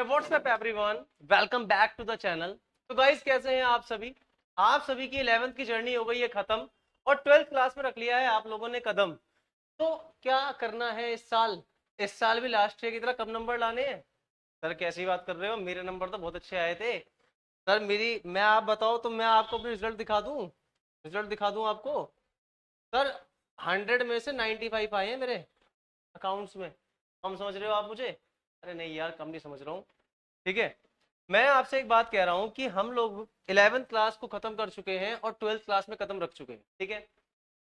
WhatsApp everyone, welcome back to the channel. तो guys, कैसे हैं आप सभी? आप सभी की 11th की जर्नी हो गई है खत्म और 12th क्लास में रख लिया है आप लोगों ने कदम। तो क्या करना है इस साल? इस साल भी लास्ट ईयर की तरह कम नंबर लाने हैं? सर कैसी बात कर रहे हो, मेरे नंबर तो बहुत अच्छे आए थे। सर मैं आप बताओ तो मैं आपको अपनी रिजल्ट दिखा दूं? रिजल्ट दिखा दूं आपको? सर 100 में से 95 आए हैं मेरे अकाउंट्स में। कम समझ रहे हो आप मुझे? अरे नहीं यार, कम नहीं समझ रहा हूँ। ठीक है, मैं आपसे एक बात कह रहा हूं कि हम लोग 11th क्लास को खत्म कर चुके हैं और 12th क्लास में कदम रख चुके हैं। ठीक है,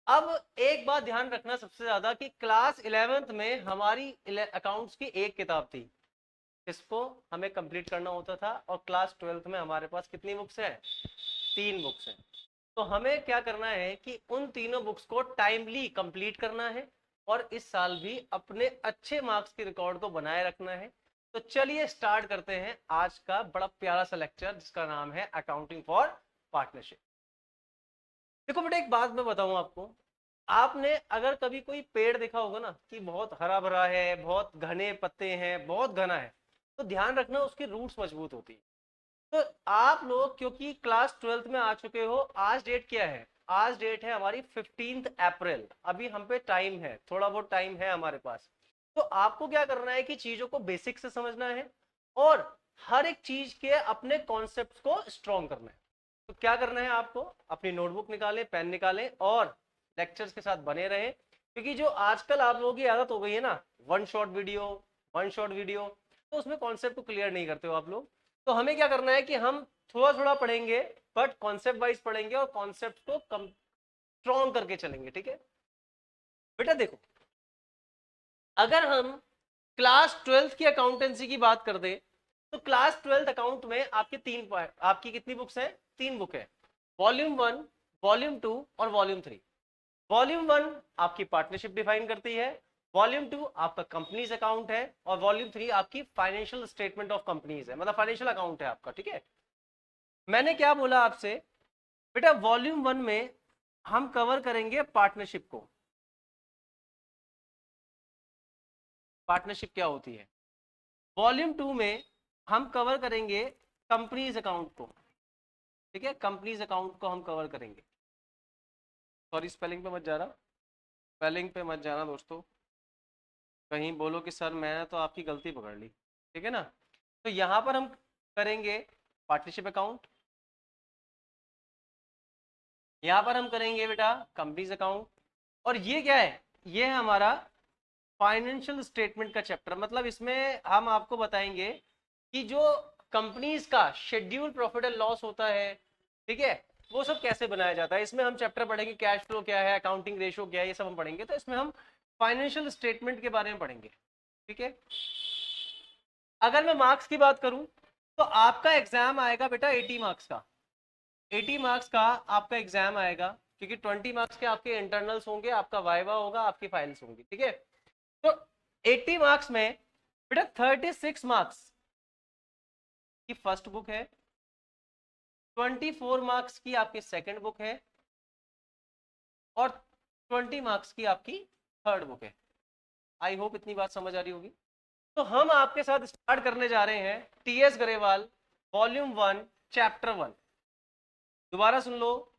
अब एक बात ध्यान रखना सबसे ज्यादा कि क्लास 11th में हमारी अकाउंट्स की एक किताब थी, इसको हमें कंप्लीट करना होता था। और क्लास 12th में हमारे पास कितनी बुक्स है? 3 बुक्स हैं। तो हमें क्या करना है कि उन तीनों बुक्स को टाइमली कंप्लीट करना है और इस साल भी अपने अच्छे मार्क्स के रिकॉर्ड को बनाए रखना है। तो चलिए स्टार्ट करते हैं आज का बड़ा प्यारा सा लेक्चर जिसका नाम है अकाउंटिंग फॉर पार्टनरशिप। देखो बेटा, एक बात मैं बताऊं आपको। आपने अगर कभी कोई पेड़ देखा होगा ना कि बहुत हरा भरा है, बहुत घने पत्ते हैं, बहुत घना है, तो ध्यान रखना उसकी रूट्स मजबूत होती है। तो आप लोग क्योंकि क्लास 12th में आ चुके हो, आज डेट क्या है? आज डेट है हमारी 15 अप्रैल। अभी हम पे टाइम है, थोड़ा बहुत टाइम है हमारे पास। तो आपको क्या करना है कि चीजों को बेसिक से समझना है और हर एक चीज के अपने कॉन्सेप्ट को स्ट्रॉन्ग करना है। तो क्या करना है आपको? अपनी नोटबुक निकालें, पेन निकालें और लेक्चर्स के साथ बने रहें। क्योंकि जो आजकल आप लोगों की आदत हो गई है ना, one shot video, one shot video, तो उसमें कॉन्सेप्ट को क्लियर नहीं करते हो आप लोग। तो हमें क्या करना है कि हम थोड़ा थोड़ा पढ़ेंगे, बट कॉन्सेप्ट वाइज पढ़ेंगे और कॉन्सेप्ट को स्ट्रॉन्ग करके चलेंगे। ठीक है बेटा, देखो, अगर हम क्लास 12th की अकाउंटेंसी की बात कर दे तो क्लास 12th अकाउंट में आपकी कितनी बुक्स हैं? 3 बुक है, वॉल्यूम 1, वॉल्यूम 2 और वॉल्यूम 3। वॉल्यूम 1 आपकी पार्टनरशिप डिफाइन करती है, वॉल्यूम 2 आपका कंपनीज अकाउंट है और वॉल्यूम 3 आपकी फाइनेंशियल स्टेटमेंट ऑफ कंपनीज है, मतलब फाइनेंशियल अकाउंट है आपका। ठीक है, मैंने क्या बोला आपसे? बेटा वॉल्यूम 1 में हम कवर करेंगे पार्टनरशिप को। पार्टनरशिप क्या होती है? वॉल्यूम 2 में हम कवर करेंगे कंपनीज अकाउंट को। ठीक है, कंपनीज अकाउंट को हम कवर करेंगे। सॉरी, स्पेलिंग पे मत जाना, स्पेलिंग पे मत जाना दोस्तों, कहीं बोलो कि सर मैंने तो आपकी गलती पकड़ ली। ठीक है ना? तो यहां पर हम करेंगे पार्टनरशिप अकाउंट, यहां पर हम करेंगे बेटा कंपनीज अकाउंट। और ये क्या है? ये है हमारा फाइनेंशियल स्टेटमेंट का चैप्टर। मतलब इसमें हम आपको बताएंगे कि जो कंपनीज का शेड्यूल प्रॉफिट एंड लॉस होता है, ठीक है, वो सब कैसे बनाया जाता है। इसमें हम चैप्टर पढ़ेंगे कैश फ्लो क्या है, अकाउंटिंग रेशियो क्या है, ये सब हम पढ़ेंगे। तो इसमें हम फाइनेंशियल स्टेटमेंट के बारे में पढ़ेंगे। ठीक है, अगर मैं मार्क्स की बात करूं तो आपका एग्जाम आएगा बेटा 80 मार्क्स का। 80 मार्क्स का आपका एग्जाम आएगा, क्योंकि 20 मार्क्स के आपके इंटरनल्स होंगे, आपका वाइवा होगा, आपकी फाइल्स होंगी। ठीक है, तो 80 मार्क्स में बेटा 36 मार्क्स की फर्स्ट बुक है, 24 मार्क्स की आपकी सेकंड बुक है और 20 मार्क्स की आपकी थर्ड बुक है। आई होप इतनी बात समझ आ रही होगी। तो हम आपके साथ स्टार्ट करने जा रहे हैं टीएस गरेवाल वॉल्यूम 1 चैप्टर 1। दोबारा सुन लो,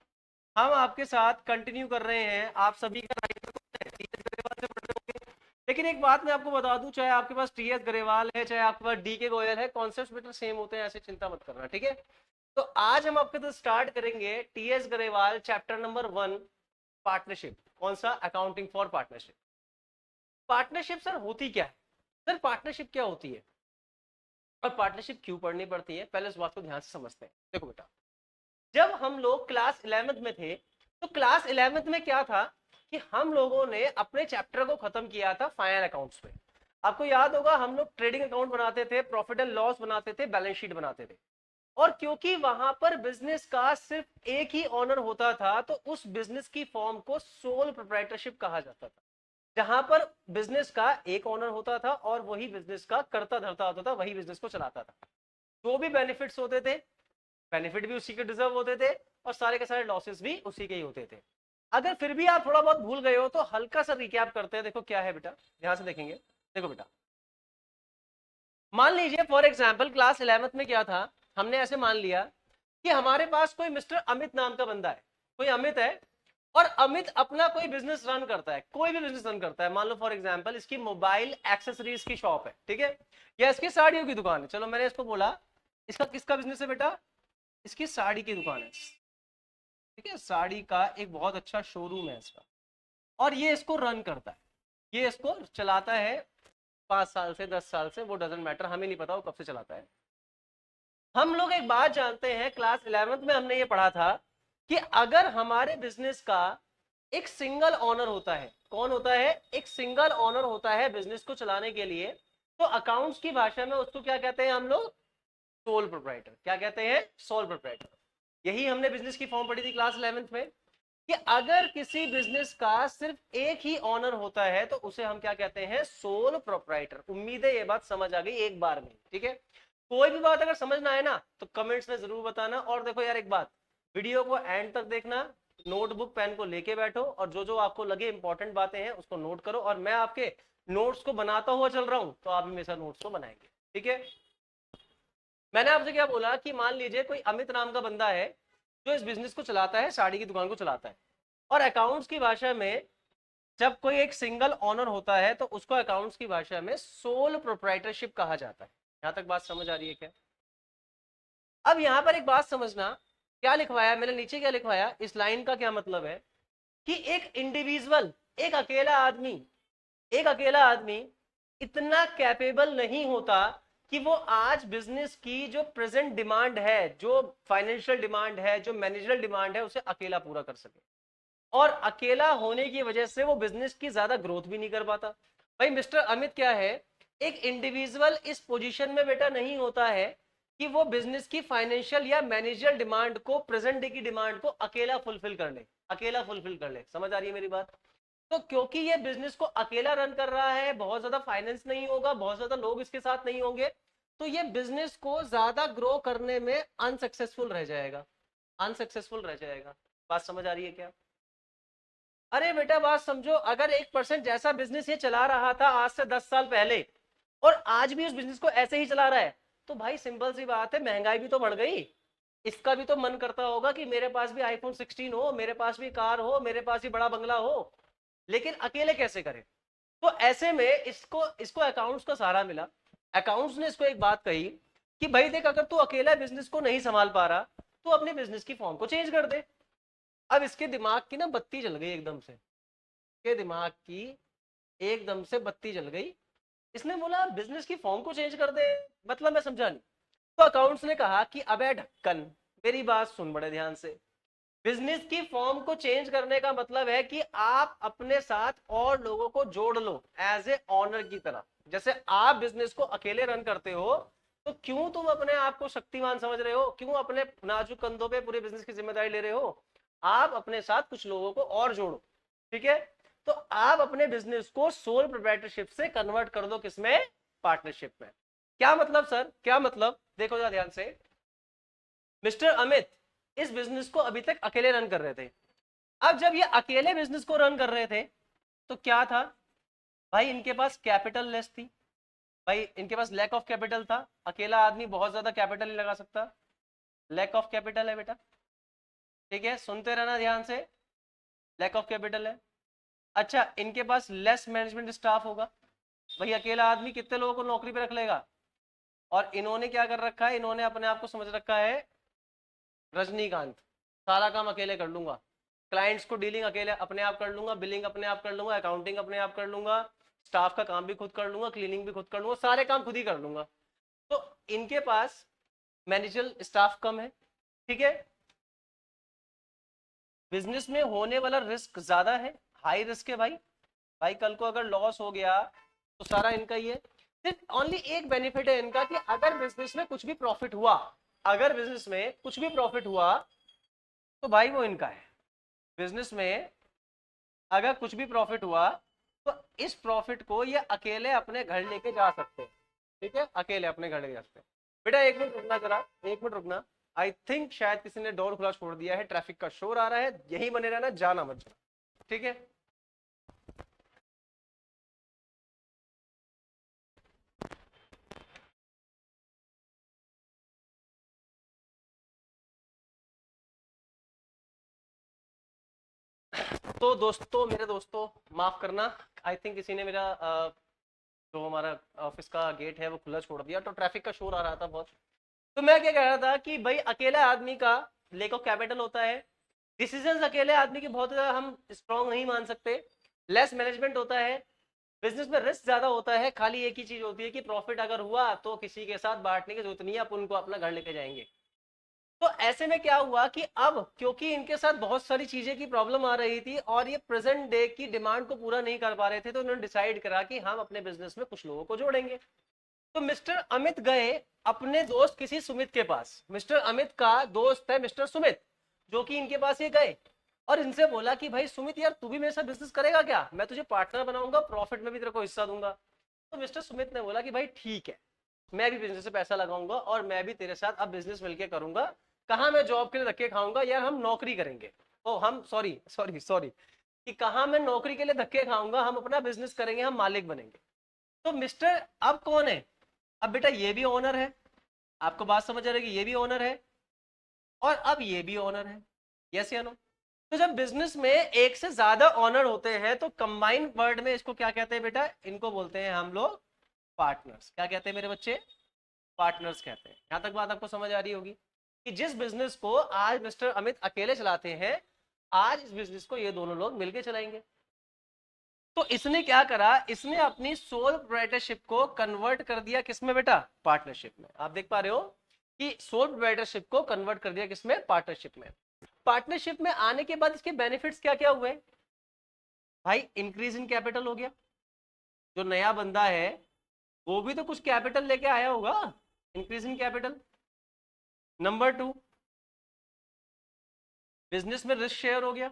हम आपके साथ कंटिन्यू कर रहे हैं। आप सभी का राइटर कौन है? टीएस गरेवाल से पढ़ रहे होंगे। लेकिन एक बात मैं आपको बता दूं, चाहे आपके पास टीएस गरेवाल है, चाहे आपके पास डी के गोयल है, कॉन्सेप्ट बेटा सेम होते हैं, ऐसे चिंता मत करना। ठीक है, तो आज हम आपके साथ स्टार्ट करेंगे TS Grewal chapter number 1, partnership. कौन सा? Accounting for partnership. Partnership sir होती क्या है? सर पार्टनरशिप क्या होती है और पार्टनरशिप क्यों पढ़नी पड़ती है, पहले इस बात को ध्यान से समझते हैं। देखो बेटा, जब हम लोग क्लास 11th में थे तो क्लास 11th में क्या था कि हम लोगों ने अपने चैप्टर को खत्म किया था फाइनल अकाउंट्स में। आपको याद होगा हम लोग ट्रेडिंग अकाउंट बनाते थे, प्रॉफिट एंड लॉस बनाते थे, बैलेंस शीट बनाते थे। और क्योंकि वहां पर बिजनेस का सिर्फ एक ही ऑनर होता था तो उस बिजनेस की फॉर्म को सोल प्रोप्राइटरशिप कहा जाता था, जहां पर बिजनेस का एक ऑनर होता था और वही बिजनेस का करता धरता होता था, वही बिजनेस को चलाता था। जो भी बेनिफिट्स होते थे, बेनिफिट भी उसी के डिजर्व होते थे और सारे के सारे लॉसेस भी उसी के ही होते थे। अगर फिर भी आप थोड़ा बहुत भूल गए हो तो हल्का सा रिकैप करते हैं। देखो क्या है बेटा, ध्यान से देखेंगे। देखो बेटा, मान लीजिए फॉर एग्जाम्पल क्लास 11th में क्या था, हमने ऐसे मान लिया कि हमारे पास कोई मिस्टर अमित नाम का बंदा है, कोई अमित है, और अमित अपना कोई बिजनेस रन करता है, कोई भी बिजनेस रन करता है। मान लो फॉर एग्जांपल इसकी मोबाइल एक्सेसरीज की शॉप है, ठीक है, या इसकी साड़ियों की दुकान है। चलो मैंने इसको बोला इसका किसका बिजनेस है बेटा, इसकी साड़ी की दुकान है, ठीक है, साड़ी का एक बहुत अच्छा शोरूम है इसका, और ये इसको रन करता है, ये इसको चलाता है 5 साल से 10 साल से, वो डजेंट मैटर, हमें नहीं पता वो कब से चलाता है। हम लोग एक बात जानते हैं, क्लास 11th में हमने ये पढ़ा था कि अगर हमारे बिजनेस का एक सिंगल ऑनर होता है, कौन होता है, एक सिंगल ऑनर होता है बिजनेस को चलाने के लिए, तो अकाउंट्स की भाषा में उसको क्या कहते हैं हम लोग, सोल प्रोप्राइटर। क्या कहते हैं, सोल प्रोप्राइटर। यही हमने बिजनेस की फॉर्म पढ़ी थी क्लास 11th में, कि अगर किसी बिजनेस का सिर्फ एक ही ऑनर होता है तो उसे हम क्या कहते हैं, सोल प्रोप्राइटर। उम्मीद है ये बात समझ आ गई एक बार में, ठीक है। कोई भी बात अगर समझ ना आए ना तो कमेंट्स में जरूर बताना। और देखो यार एक बात, वीडियो को एंड तक देखना, नोटबुक पेन को लेके बैठो, और जो जो आपको लगे इंपॉर्टेंट बातें हैं उसको नोट करो, और मैं आपके नोट्स को बनाता हुआ चल रहा हूं तो आप भी मेरे साथ नोट्स को बनाएंगे, ठीक है। मैंने आपसे क्या बोला कि मान लीजिए कोई अमित नाम का बंदा है जो इस बिजनेस को चलाता है, साड़ी की दुकान को चलाता है, और अकाउंट्स की भाषा में जब कोई एक सिंगल ऑनर होता है तो उसको अकाउंट्स की भाषा में सोल प्रोप्राइटरशिप कहा जाता है। यहां तक बात समझ आ रही है क्या। अब यहां पर एक बात समझना, क्या लिखवाया मैंने नीचे, क्या लिखवाया, इस लाइन का क्या मतलब है कि एक इंडिविजुअल, एक अकेला आदमी इतना कैपेबल नहीं होता कि वो आज बिजनेस की जो प्रेजेंट डिमांड है, जो फाइनेंशियल डिमांड है, जो मैनेजरल डिमांड है, उसे अकेला पूरा कर सके। और अकेला होने की वजह से वो बिजनेस की ज्यादा ग्रोथ भी नहीं कर पाता। भाई मिस्टर अमित क्या है, एक इंडिविजुअल इस पोजीशन में बेटा नहीं होता है कि वो बिजनेस की फाइनेंशियल या मैनेजरल डिमांड को, प्रेजेंट डे की डिमांड को अकेला फुलफिल कर ले, अकेला फुलफिल कर ले। समझ आ रही है मेरी बात। तो क्योंकि ये बिजनेस को अकेला रन कर रहा है, बहुत ज्यादा फाइनेंस नहीं होगा, बहुत ज्यादा लोग इसके साथ नहीं होंगे, तो ये बिजनेस को ज्यादा ग्रो करने में अनसक्सेसफुल रह जाएगा, अनसक्सेसफुल रह जाएगा। बात समझ आ रही है क्या। अरे बेटा बात समझो, अगर 1% जैसा बिजनेस ये चला रहा था आज से 10 साल पहले, और आज भी उस बिजनेस को ऐसे ही चला रहा है, तो भाई सिंपल सी बात है, महंगाई भी तो बढ़ गई। इसका भी तो मन करता होगा कि मेरे पास भी आईफोन 16 हो, मेरे पास भी कार हो, मेरे पास भी बड़ा बंगला हो, लेकिन अकेले कैसे करे। तो ऐसे में इसको इसको अकाउंट्स का सहारा मिला। अकाउंट्स ने इसको एक बात कही कि भाई देख, अगर तू अकेला बिजनेस को नहीं संभाल पा रहा तो अपने बिजनेस की फॉर्म को चेंज कर दे। अब इसके दिमाग की ना बत्ती जल गई एकदम से, इसके दिमाग की एकदम से बत्ती जल गई। इसने बोला बिजनेस की फॉर्म को चेंज कर दे, मतलब मैं समझा नहीं। तो अकाउंट्स ने कहा कि अबे ढक्कन, मेरी बात सुन बड़े ध्यान से। बिजनेस की फॉर्म को चेंज करने का मतलब है कि आप अपने साथ और लोगों को जोड़ लो एज ए ऑनर की तरह। जैसे आप बिजनेस को अकेले रन करते हो, तो क्यों तुम अपने आप को शक्तिमान समझ रहे हो, क्यों अपने नाजुक कंधों पे पूरे बिजनेस की जिम्मेदारी ले रहे हो। आप अपने साथ कुछ लोगों को और जोड़ो, ठीक है। तो आप अपने बिजनेस को सोल प्रोप्राइटरशिप से कन्वर्ट कर दो, किसमें, पार्टनरशिप में। क्या मतलब सर, क्या मतलब, देखो जरा ध्यान से। मिस्टर अमित इस बिजनेस को अभी तक अकेले रन कर रहे थे। अब जब ये अकेले बिजनेस को रन कर रहे थे तो क्या था, भाई इनके पास कैपिटल लेस थी, भाई इनके पास लैक ऑफ कैपिटल था। अकेला आदमी बहुत ज्यादा कैपिटल नहीं लगा सकता, लैक ऑफ कैपिटल है बेटा, ठीक है, सुनते रहना ध्यान से, लैक ऑफ कैपिटल है। अच्छा, इनके पास लेस मैनेजमेंट स्टाफ होगा, भाई अकेला आदमी कितने लोगों को नौकरी पे रख लेगा। और इन्होंने क्या कर रखा है, इन्होंने अपने आप को समझ रखा है रजनीकांत, सारा काम अकेले कर लूंगा, क्लाइंट्स को डीलिंग अकेले अपने आप कर लूंगा, बिलिंग अपने आप कर लूंगा, अकाउंटिंग अपने आप कर लूंगा, स्टाफ का काम भी खुद कर लूंगा, क्लीनिंग भी खुद कर लूंगा, सारे काम खुद ही कर लूंगा। तो इनके पास मैनेजर स्टाफ कम है, ठीक है। बिजनेस में होने वाला रिस्क ज्यादा है, हाई रिस्क है भाई। भाई कल को अगर लॉस हो गया तो सारा इनका ही है। सिर्फ ओनली एक बेनिफिट है इनका कि अगर बिजनेस में कुछ भी प्रॉफिट हुआ, अगर बिजनेस में कुछ भी प्रॉफिट हुआ तो भाई वो इनका है। बिजनेस में अगर कुछ भी प्रॉफिट हुआ तो इस प्रॉफिट को ये अकेले अपने घर लेके जा सकते हैं, ठीक है, अकेले अपने घर लेके जा सकते हैं। बेटा एक मिनट रुकना जरा, एक मिनट रुकना। आई थिंक शायद किसी ने डोर खुला छोड़ दिया है, ट्रैफिक का शोर आ रहा है, यही बने रहना, जाना मत जाना, ठीक है। तो दोस्तों, मेरे दोस्तों, माफ करना, आई थिंक किसी ने मेरा जो हमारा ऑफिस का गेट है वो खुला छोड़ दिया, तो ट्रैफिक का शोर आ रहा था बहुत। तो मैं क्या कह रहा था कि भाई अकेला आदमी का लेक ऑफ कैपिटल होता है, डिसीजंस अकेले आदमी के बहुत ज्यादा हम स्ट्रांग नहीं मान सकते, लेस मैनेजमेंट होता है, बिजनेस में रिस्क ज्यादा होता है, खाली एक ही चीज होती है कि प्रॉफिट अगर हुआ तो किसी के साथ बांटने की जरूरत नहीं है, आप उनको अपना घर लेके जाएंगे। तो ऐसे में क्या हुआ कि अब क्योंकि इनके साथ बहुत सारी चीजें की प्रॉब्लम आ रही थी और ये प्रेजेंट डे की डिमांड को पूरा नहीं कर पा रहे थे, तो उन्होंने डिसाइड करा कि हम अपने बिजनेस में कुछ लोगों को जोड़ेंगे। तो मिस्टर अमित गए अपने दोस्त किसी सुमित के पास, मिस्टर अमित का दोस्त है मिस्टर सुमित, जो कि इनके पास ये गए और इनसे बोला कि भाई सुमित यार, तू भी मेरे साथ बिजनेस करेगा क्या, मैं तुझे पार्टनर बनाऊंगा, प्रॉफिट में भी तेरे को हिस्सा दूंगा। तो मिस्टर सुमित ने बोला कि भाई ठीक है, मैं भी बिजनेस से पैसा लगाऊंगा और मैं भी तेरे साथ अब बिजनेस मिलके करूंगा। कहाँ मैं जॉब के लिए धक्के खाऊंगा यार, हम नौकरी करेंगे। ओ हम सॉरी सॉरी सॉरी, कि कहाँ मैं नौकरी के लिए धक्के खाऊंगा, हम अपना बिजनेस करेंगे, हम मालिक बनेंगे। तो मिस्टर अब कौन है, अब बेटा ये भी ओनर है, आपको बात समझ आ रही है कि ये भी ओनर है और अब ये भी ओनर है, यस या नो। तो जब बिजनेस में एक से ज्यादा ओनर होते हैं तो कंबाइंड वर्ड में इसको क्या कहते हैं बेटा, इनको बोलते हैं हम लोग पार्टनर्स। क्या कहते हैं मेरे बच्चे, पार्टनर्स कहते हैं। यहां तक बात आपको समझ आ रही होगी कि जिस बिजनेस को आज मिस्टर अमित अकेले चलाते हैं, आज इस बिजनेस को ये दोनों लोग मिलकर चलाएंगे। तो इसने क्या करा, इसने अपनी सोल प्रोप्राइटरशिप को कन्वर्ट कर दिया किसमें बेटा, पार्टनरशिप में। आप देख पा रहे हो कि सोल प्रोप्राइटरशिप को कन्वर्ट कर दिया किसमें, पार्टनरशिप में। पार्टनरशिप में आने के बाद इसके बेनिफिट्स क्या क्या हुए भाई, इंक्रीज इन कैपिटल हो गया, जो नया बंदा है वो भी तो कुछ कैपिटल लेके आया होगा, increase in capital. Number 2, business में रिस्क शेयर हो गया।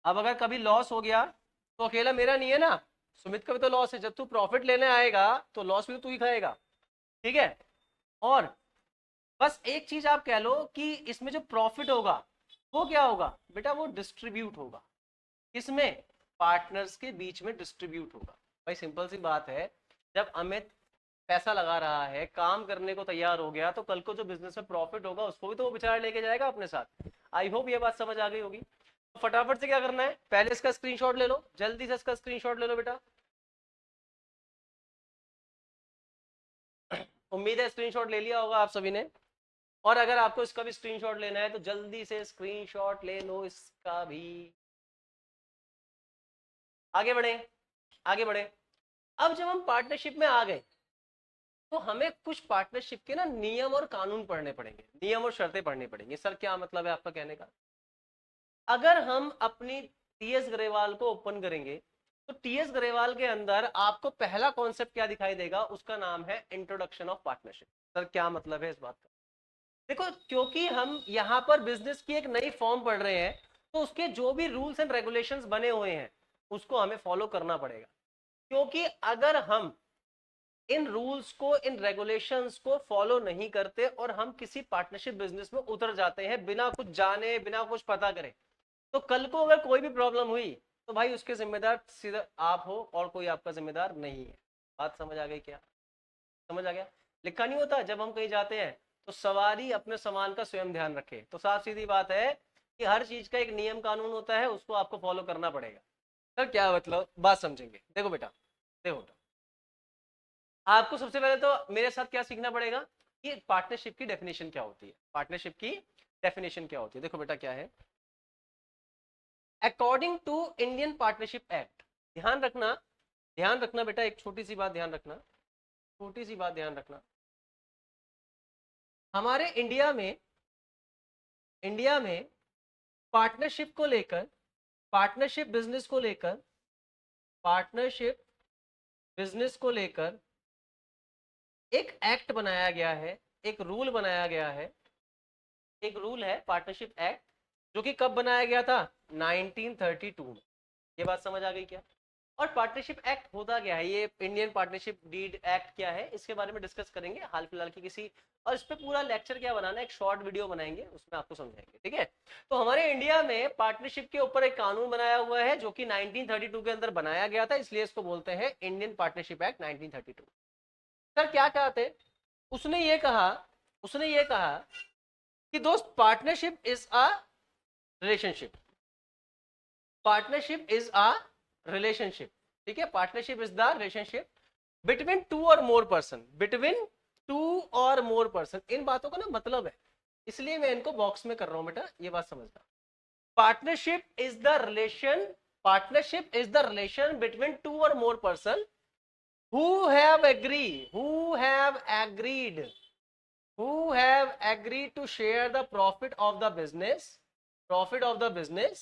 अब अगर कभी लॉस हो गया तो अकेला मेरा नहीं है ना, सुमित का भी तो लॉस है, जब तू प्रॉफिट लेने आएगा तो लॉस भी तो तू ही खाएगा, ठीक है। और बस एक चीज आप कह लो कि इसमें जो प्रॉफिट होगा वो क्या होगा बेटा, वो डिस्ट्रीब्यूट होगा, किसमें, पार्टनर्स के बीच में डिस्ट्रीब्यूट होगा। भाई सिंपल सी बात है, जब अमित पैसा लगा रहा है, काम करने को तैयार हो गया, तो कल को जो बिजनेस में प्रॉफिट होगा उसको भी तो वो बेचारा लेके जाएगा अपने साथ। आई होप ये बात समझ आ गई होगी। तो फटाफट से क्या करना है, पहले इसका स्क्रीनशॉट ले लो, जल्दी से इसका स्क्रीनशॉट ले लो बेटा। उम्मीद है स्क्रीनशॉट ले लिया होगा आप सभी ने, और अगर आपको इसका भी स्क्रीनशॉट लेना है तो जल्दी से स्क्रीनशॉट ले लो इसका भी। आगे बढ़े, आगे बढ़े। अब जब हम पार्टनरशिप में आ गए तो हमें कुछ पार्टनरशिप के ना नियम और कानून पढ़ने पड़ेंगे, नियम और शर्तें पढ़नी पड़ेंगी। सर क्या मतलब है आपका कहने का, अगर हम अपनी टीएस ग्रेवाल को ओपन करेंगे तो टीएस ग्रेवाल के अंदर आपको पहला कॉन्सेप्ट क्या दिखाई देगा, उसका नाम है इंट्रोडक्शन ऑफ पार्टनरशिप। सर क्या मतलब है इस बात का, देखो क्योंकि हम यहाँ पर बिजनेस की एक नई फॉर्म पढ़ रहे हैं, तो उसके जो भी रूल्स एंड रेगुलेशंस बने हुए हैं उसको हमें फॉलो करना पड़ेगा। क्योंकि अगर हम इन रूल्स को, इन रेगुलेशंस को फॉलो नहीं करते और हम किसी पार्टनरशिप बिजनेस में उतर जाते हैं बिना कुछ जाने, बिना कुछ पता करे, तो कल को अगर कोई भी प्रॉब्लम हुई तो भाई उसके जिम्मेदार सीधा आप हो और कोई आपका जिम्मेदार नहीं है। बात समझ आ गई क्या, समझ आ गया। लिखा नहीं होता जब हम कहीं जाते हैं तो सवारी अपने सामान का स्वयं ध्यान रखे, तो साफ सीधी बात है कि हर चीज का एक नियम कानून होता है, उसको आपको फॉलो करना पड़ेगा। सर क्या मतलब, बात समझेंगे, देखो बेटा, देखो बेटा, आपको सबसे पहले तो मेरे साथ क्या सीखना पड़ेगा कि पार्टनरशिप की डेफिनेशन क्या होती है, पार्टनरशिप की डेफिनेशन क्या होती है। देखो बेटा क्या है, according to Indian Partnership Act, ध्यान रखना, ध्यान रखना बेटा, एक छोटी सी बात ध्यान रखना, छोटी सी बात ध्यान रखना। हमारे इंडिया में पार्टनरशिप को लेकर, पार्टनरशिप बिजनेस को लेकर, पार्टनरशिप बिजनेस को लेकर एक एक्ट बनाया गया है, एक रूल बनाया गया है, एक रूल है पार्टनरशिप एक्ट, जो कि कब बनाया गया था, 1932 में। ये बात समझ आ गई क्या, और पार्टनरशिप एक्ट होता क्या है, ये इंडियन पार्टनरशिप डीड एक्ट क्या है, इसके बारे में डिस्कस करेंगे हाल फिलहाल की किसी, और इस पे पूरा लेक्चर क्या बनाना है, एक शॉर्ट वीडियो बनाएंगे उसमें आपको समझाएंगे, ठीक है। तो हमारे इंडिया में पार्टनरशिप के ऊपर एक कानून बनाया हुआ है जो कि 1932 के अंदर बनाया गया था, इसलिए इसको बोलते हैं इंडियन पार्टनरशिप एक्ट 1932। सर क्या कहते, उसने ये कहा, उसने ये कहा कि दोस्त partnership is a relationship, partnership is a relationship, ठीक है, partnership is the relationship between two or more person, between two or more person. इन बातों का ना मतलब है, इसलिए मैं इनको बॉक्स में कर रहा हूं बेटा, ये बात समझना। Partnership is the relation, partnership is the relation between two or more person who have agreed, who have agreed to share the profit of the business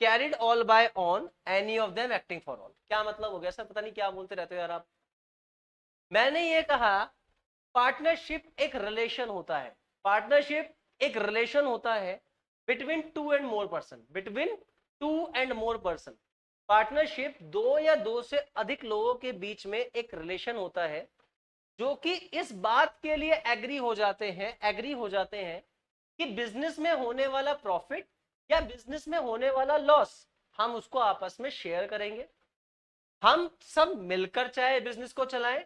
carried all by on any of them acting for all। क्या मतलब हो गया sir, पता नहीं क्या बोलते रहते हो यार आप। मैंने ये कहा पार्टनरशिप एक रिलेशन होता है, पार्टनरशिप एक रिलेशन होता है between two and more person, between two and more person. Partnership दो या दो से अधिक लोगों के बीच में एक रिलेशन होता है जो कि इस बात के लिए एग्री हो जाते हैं कि बिजनेस में होने वाला प्रॉफिट या बिजनेस में होने वाला लॉस हम उसको आपस में शेयर करेंगे। हम सब मिलकर चाहे बिजनेस को चलाएं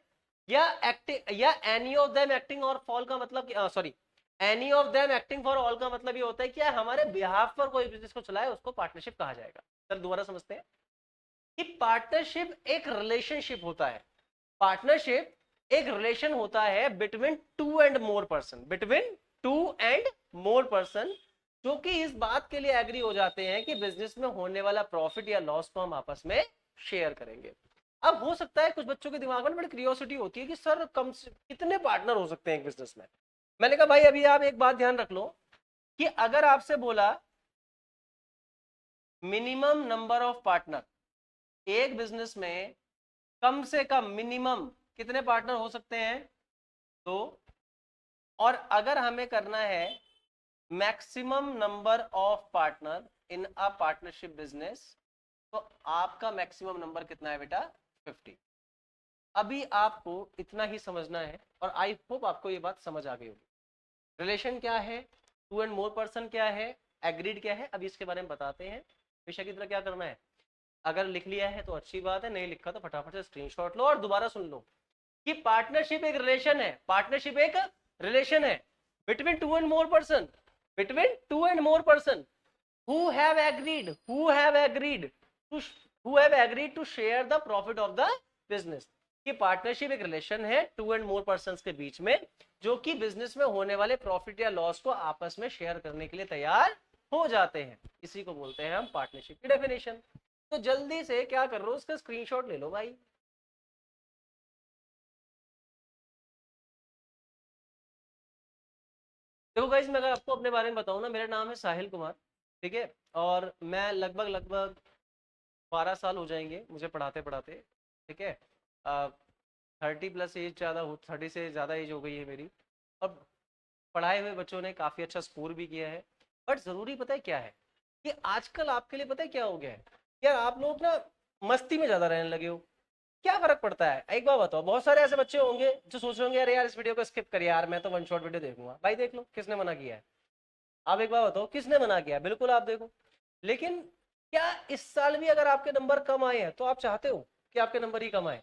या एक्टिंग, या एनी ऑफ देम एक्टिंग और फॉल का मतलब, sorry, any of them acting for all का मतलब ये होता है कि हमारे बिहाफ पर कोई बिजनेस को चलाए उसको पार्टनरशिप कहा जाएगा। सर दोबारा समझते हैं कि पार्टनरशिप एक रिलेशनशिप होता है, पार्टनरशिप एक रिलेशन होता है between two and more person, between two and more person, जो कि इस बात के लिए एग्री हो जाते हैं कि बिजनेस में होने वाला प्रॉफिट या लॉस को हम आपस में शेयर करेंगे। अब हो सकता है कुछ बच्चों के दिमाग में बड़ी क्यूरियोसिटी होती है कि सर कम से कितने पार्टनर हो सकते हैं एक बिजनेस में। मैंने कहा भाई अभी आप एक बात ध्यान रख लो कि अगर आपसे बोला मिनिमम नंबर ऑफ पार्टनर, एक बिजनेस में कम से कम मिनिमम कितने पार्टनर हो सकते हैं, तो और अगर हमें करना है maximum number of partner in a partnership business, तो आपका मैक्सिमम नंबर कितना है बेटा, 50। अभी आपको इतना ही समझना है और आई होप आपको ये बात समझ आ गई होगी। रिलेशन क्या है, टू एंड मोर पर्सन क्या है, एग्रीड क्या है, अभी इसके बारे में बताते हैं। विषय की तरह क्या करना है, अगर लिख लिया है तो अच्छी बात है, नहीं लिखा तो फटाफट से स्क्रीनशॉट लो और दोबारा सुन लो कि पार्टनरशिप एक रिलेशन है, पार्टनरशिप एक रिलेशन है between two and more person, between two and more person who have agreed to share the profit of the business। कि पार्टनरशिप एक रिलेशन है टू एंड मोर पर्संस के बीच में जो कि बिजनेस में होने वाले प्रॉफिट या लॉस को आपस में शेयर करने के लिए तैयार हो जाते हैं, इसी को बोलते हैं हम पार्टनरशिप की डेफिनेशन। तो जल्दी से क्या कर रहे हो, उसका स्क्रीनशॉट ले लो भाई। देखो गाइस, मैं अगर आपको अपने बारे में बताऊं ना, मेरा नाम है साहिल कुमार, ठीक है, और मैं लगभग 12 साल हो जाएंगे मुझे पढ़ाते पढ़ाते, ठीक है। 30+ एज ज़्यादा हो, 30 से ज़्यादा एज हो गई है मेरी, और पढ़ाए हुए बच्चों ने काफ़ी अच्छा स्कोर भी किया है। बट ज़रूरी पता है क्या है कि आजकल आपके लिए पता है क्या हो गया है यार, आप लोग ना मस्ती में ज़्यादा रहने लगे हो। क्या फर्क पड़ता है, एक बार बताओ, बहुत सारे ऐसे बच्चे होंगे जो सोच रहे होंगे अरे यार इस वीडियो को स्किप कर यार, मैं तो वन शॉट वीडियो देखूंगा। भाई देख लो, किसने मना किया है, आप एक बार बताओ किसने मना किया है, बिल्कुल आप देखो। लेकिन क्या इस साल भी अगर आपके नंबर कम आए हैं तो आप चाहते हो कि आपके नंबर ही कम आए?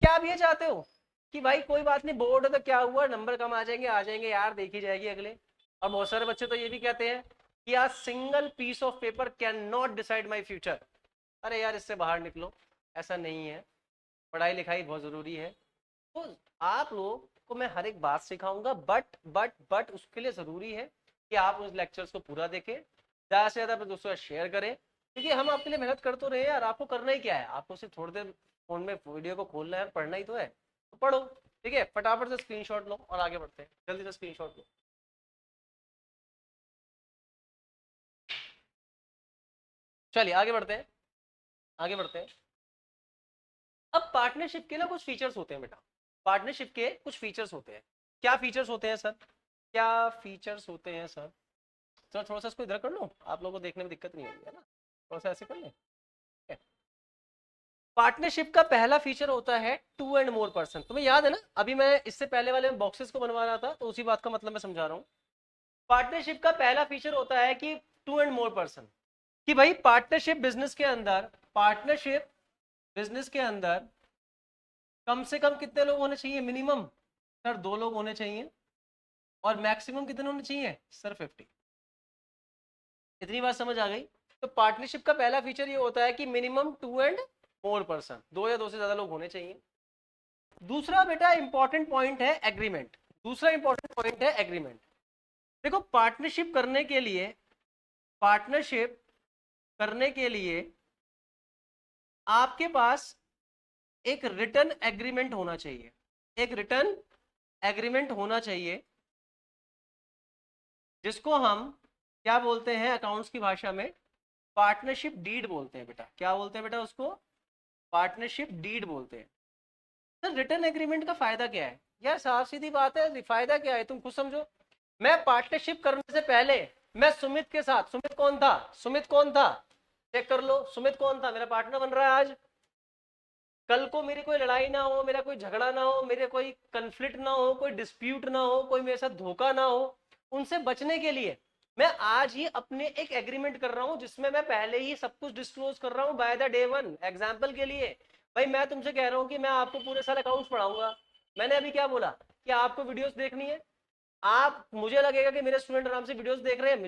क्या आप ये चाहते हो कि भाई कोई बात नहीं, बोर्ड है तो क्या हुआ, नंबर कम आ जाएंगे यार, देखी जाएगी अगले। और बहुत सारे बच्चे तो ये भी कहते हैं कि यार single piece of paper can not decide my future. अरे यार इससे बाहर निकलो, ऐसा नहीं है, पढ़ाई लिखाई बहुत जरूरी है। तो आप लोग को मैं हर एक बात सिखाऊंगा, बट उसके लिए जरूरी है कि आप उस लेक्चर्स को पूरा देखें, ज्यादा से ज्यादा अपने दोस्तों का शेयर करें, क्योंकि हम आपके लिए मेहनत कर तो रहे हैं यार, आपको करना ही क्या है, आपको सिर्फ थोड़ी देर फोन में वीडियो को खोलना है, पढ़ना ही तो है, तो पढ़ो, ठीक है। फटाफट से स्क्रीनशॉट लो और आगे बढ़ते हैं, जल्दी से स्क्रीनशॉट लो। चलिए आगे बढ़ते हैं, आगे बढ़ते हैं। अब पार्टनरशिप के ना कुछ फीचर्स होते हैं बेटा, पार्टनरशिप के कुछ फीचर्स होते हैं। क्या फीचर्स होते हैं सर, क्या फीचर्स होते हैं सर? चलो थोड़ा सा इसको इधर कर लो, आप लोगों को देखने में दिक्कत नहीं होगी, है ना, थोड़ा सा ऐसे कर ले। पार्टनरशिप का पहला फीचर होता है टू एंड मोर पर्सन। तुम्हें याद है ना, अभी मैं इससे पहले वाले बॉक्सेस को बनवा रहा था तो उसी बात का मतलब मैं समझा रहा हूँ। पार्टनरशिप का पहला फीचर होता है कि टू एंड मोर पर्सन, कि भाई पार्टनरशिप बिजनेस के अंदर, पार्टनरशिप बिजनेस के अंदर कम से कम कितने लोग होने चाहिए, मिनिमम सर 2 लोग होने चाहिए, और मैक्सिमम कितने होने चाहिए सर 50। इतनी बात समझ आ गई? तो पार्टनरशिप का पहला फीचर ये होता है कि मिनिमम 2 एंड 4 पर्सन, 2 या 2 से ज्यादा लोग होने चाहिए। दूसरा बेटा इंपॉर्टेंट पॉइंट है एग्रीमेंट। दूसरा इंपॉर्टेंट पॉइंट है एग्रीमेंट। देखो पार्टनरशिप करने के लिए, पार्टनरशिप करने के लिए आपके पास एक रिटर्न एग्रीमेंट होना चाहिए। एक रिटर्न एग्रीमेंट होना चाहिए जिसको हम क्या बोलते हैं अकाउंट्स की भाषा में, पार्टनरशिप डीड बोलते हैं बेटा। क्या बोलते हैं बेटा उसको? पार्टनरशिप डीड बोलते हैं। सर रिटर्न एग्रीमेंट का फायदा क्या है? यार साफ सीधी बात है, फायदा क्या है तुम खुद समझो। मैं पार्टनरशिप करने से पहले मैं सुमित के साथ, सुमित कौन था? सुमित कौन था? चेक कर लो, सुमित कौन था? मेरा पार्टनर बन रहा है आज। कल को मेरी कोई लड़ाई ना हो, मेरा कोई झगड़ा ना हो, मेरे कोई कंफ्लिक्ट ना हो, कोई डिस्प्यूट ना हो, कोई मेरे साथ धोखा ना हो, उनसे बचने के लिए मैं आज ही अपने एक एग्रीमेंट कर रहा हूं जिसमें मैं पहले ही सब कुछ डिस्क्लोज कर रहा हूं by the day one. Example के लिए भाई मैं तुमसे कह रहा हूं कि मैं आपको पूरे साल अकाउंट्स पढ़ाऊंगा। मैंने अभी क्या बोला कि आपको वीडियोस देखनी है। आप, मुझे लगेगा कि मेरे स्टूडेंट आराम से वीडियोस देख रहे हैं,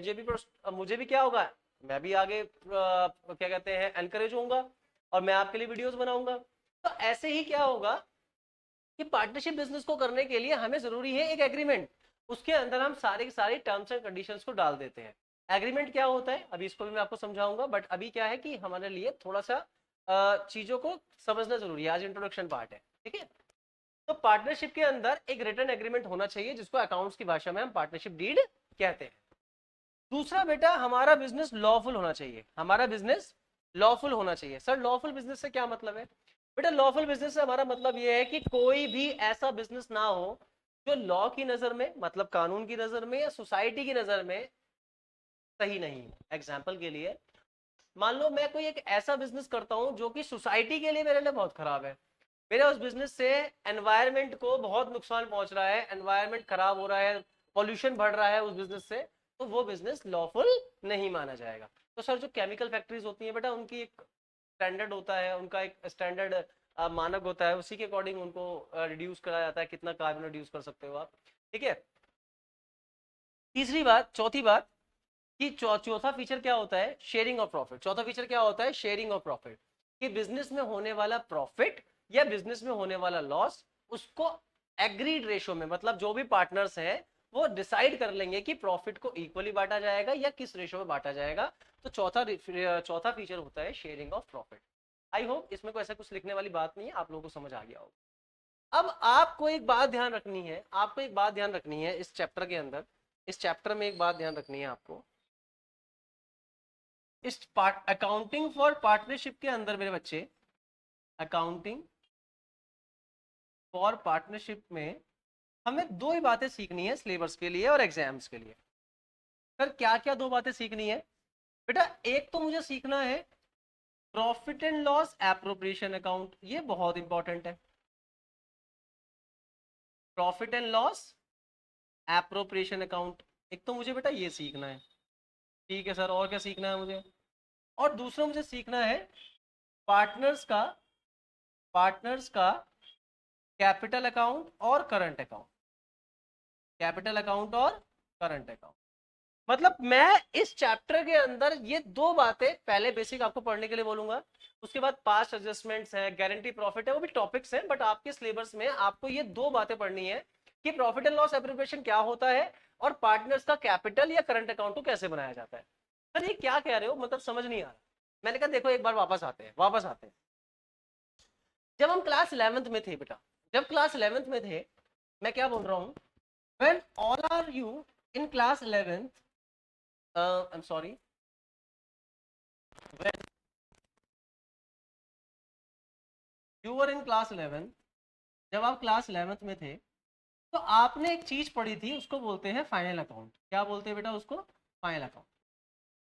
मुझे भी क्या होगा, मैं भी आगे क्या कहते हैं एनकरेज होऊंगा और मैं आपके लिए वीडियोस बनाऊंगा। तो ऐसे ही क्या होगा कि पार्टनरशिप बिजनेस को करने के लिए हमें जरूरी है एक एग्रीमेंट। उसके अंदर हम सारे के सारे टर्म्स एंड कंडीशंस को डाल देते हैं। एग्रीमेंट क्या होता है अभी इसको भी मैं आपको समझाऊंगा, बट अभी क्या है कि हमारे लिए थोड़ा सा चीजों को समझना जरूरी है, आज इंट्रोडक्शन पार्ट है, ठीक है। तो पार्टनरशिप के अंदर एक रिटर्न एग्रीमेंट होना चाहिए जिसको अकाउंट्स की भाषा में हम पार्टनरशिप डीड कहते हैं। दूसरा बेटा हमारा बिजनेस लॉफुल होना चाहिए। हमारा बिजनेस लॉफुल होना चाहिए। सर लॉफुल बिजनेस से क्या मतलब है? बेटा लॉफुल बिजनेस से हमारा मतलब यह है कि कोई भी ऐसा बिजनेस ना हो जो लॉ की नजर में, मतलब कानून की नजर में या सोसाइटी की नजर में सही नहीं है। एग्जाम्पल के लिए मान लो मैं कोई एक ऐसा बिजनेस करता हूं जो कि सोसाइटी के लिए मेरे लिए बहुत खराब है। मेरे उस बिजनेस से एनवायरनमेंट को बहुत नुकसान पहुंच रहा है, एनवायरनमेंट खराब हो रहा है, पॉल्यूशन बढ़ रहा है उस बिजनेस से, तो वो बिजनेस लॉफुल नहीं माना जाएगा। तो सर जो केमिकल फैक्ट्रीज होती हैं बेटा उनकी एक स्टैंडर्ड होता है, उनका एक स्टैंडर्ड मानक होता है, उसी के अकॉर्डिंग उनको रिड्यूस करा जाता है, कितना कार्बन रिड्यूस कर सकते हो आप, ठीक है। तीसरी बात, चौथी बात कि चौथा फीचर क्या होता है? Sharing of profit. चौथा फीचर क्या होता है? Sharing of profit. कि बिजनेस में होने वाला प्रॉफिट या बिजनेस में होने वाला लॉस उसको एग्रीड रेशो में, मतलब जो भी पार्टनर्स हैं वो डिसाइड कर लेंगे कि प्रॉफिट को इक्वली बांटा जाएगा या किस रेशो में बांटा जाएगा। तो चौथा फीचर होता है sharing of profit. I hope इसमें कोई ऐसा कुछ लिखने वाली बात नहीं है, आप लोगों को समझ आ गया होगा। अब आपको एक बात ध्यान रखनी है, आपको एक बात ध्यान रखनी है इस चैप्टर के अंदर, इस चैप्टर में एक बात ध्यान रखनी है आपको। इस अकाउंटिंग फॉर पार्टनरशिप के अंदर मेरे बच्चे, अकाउंटिंग फॉर पार्टनरशिप में हमें दो ही बातें सीखनी है सिलेबस के लिए और एग्जाम्स के लिए। सर क्या क्या दो बातें सीखनी है बेटा? एक तो मुझे सीखना है profit and loss appropriation account, ये बहुत इंपॉर्टेंट है। Profit and loss appropriation account, एक तो मुझे बेटा ये सीखना है, ठीक है सर। और क्या सीखना है मुझे? और दूसरा मुझे सीखना है पार्टनर्स का, पार्टनर्स का कैपिटल अकाउंट और करंट अकाउंट। कैपिटल अकाउंट और करंट अकाउंट, मतलब मैं इस चैप्टर के अंदर ये दो बातें पहले बेसिक आपको पढ़ने के लिए बोलूंगा। उसके बाद पास्ट एडजस्टमेंट्स है, गारंटी प्रॉफिट है, वो भी टॉपिक्स हैं, बट आपके सिलेबस में आपको ये दो बातें पढ़नी है कि प्रॉफिट एंड लॉस एप्रोप्रिएशन क्या होता है और पार्टनर्स का कैपिटल या करंट अकाउंट को कैसे बनाया जाता है। सर ये क्या कह रहे हो, मतलब समझ नहीं आ रहा। मैंने कहा देखो एक बार वापस आते हैं, वापस आते हैं। जब हम क्लास 11th में थे बेटा, जब क्लास 11th में थे, मैं क्या बोल रहा हूँ, when all are you in class 11th, I'm sorry, when you were in class 11th, जब आप क्लास 11th में थे तो आपने एक चीज पढ़ी थी, उसको बोलते हैं फाइनल अकाउंट। क्या बोलते हैं बेटा उसको? Final account.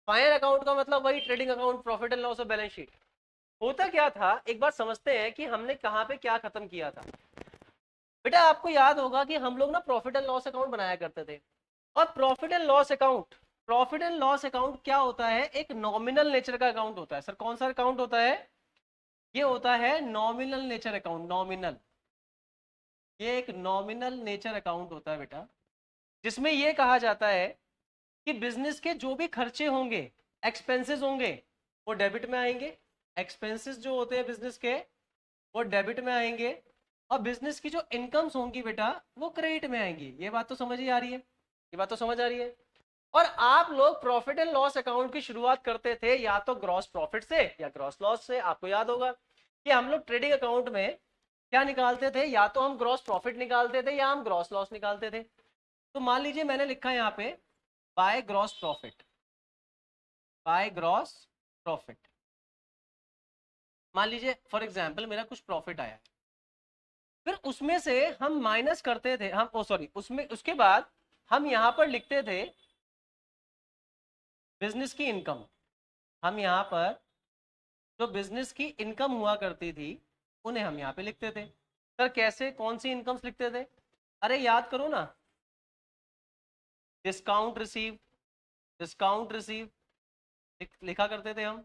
फाइनल अकाउंट का मतलब वही trading account, profit and loss और बैलेंस शीट। होता क्या था, एक बार समझते हैं कि हमने कहां पे क्या खत्म किया था। बेटा आपको याद होगा कि हम लोग ना प्रॉफिट एंड लॉस अकाउंट बनाया करते थे। और profit and loss account, profit and loss account क्या होता है? एक नॉमिनल नेचर का अकाउंट होता है। सर कौन सा अकाउंट होता है? ये होता है नॉमिनल नेचर अकाउंट। नॉमिनल, ये एक नॉमिनल नेचर अकाउंट होता है बेटा, जिसमें ये कहा जाता है कि बिजनेस के जो भी खर्चे होंगे, एक्सपेंसेस होंगे वो डेबिट में आएंगे, एक्सपेंसेस जो होते हैं बिजनेस के वो डेबिट में आएंगे, और बिजनेस की जो इनकम्स होंगी बेटा वो क्रेडिट में आएंगी। ये बात तो समझ ही आ रही है, ये बात तो समझ आ रही है। और आप लोग प्रॉफिट एंड लॉस अकाउंट की शुरुआत करते थे या तो ग्रॉस प्रॉफिट से या ग्रॉस लॉस से। आपको याद होगा कि हम लोग ट्रेडिंग अकाउंट में क्या निकालते थे, या तो हम ग्रॉस प्रॉफिट निकालते थे या हम ग्रॉस लॉस निकालते थे। तो मान लीजिए मैंने लिखा है यहाँ पे by gross profit, by gross profit. मान लीजिए फॉर एग्जांपल मेरा कुछ प्रॉफिट आया, फिर उसमें से हम माइनस करते थे, हम ओ सॉरी उसमें उसके बाद हम यहां पर लिखते थे बिजनेस की इनकम। हम यहां पर जो बिजनेस की इनकम हुआ करती थी उन्हें हम यहाँ पे लिखते थे। सर कैसे, कौन सी इनकम्स लिखते थे? अरे याद करो ना, डिस्काउंट रिसीव, डिस्काउंट रिसीव लिखा करते थे हम।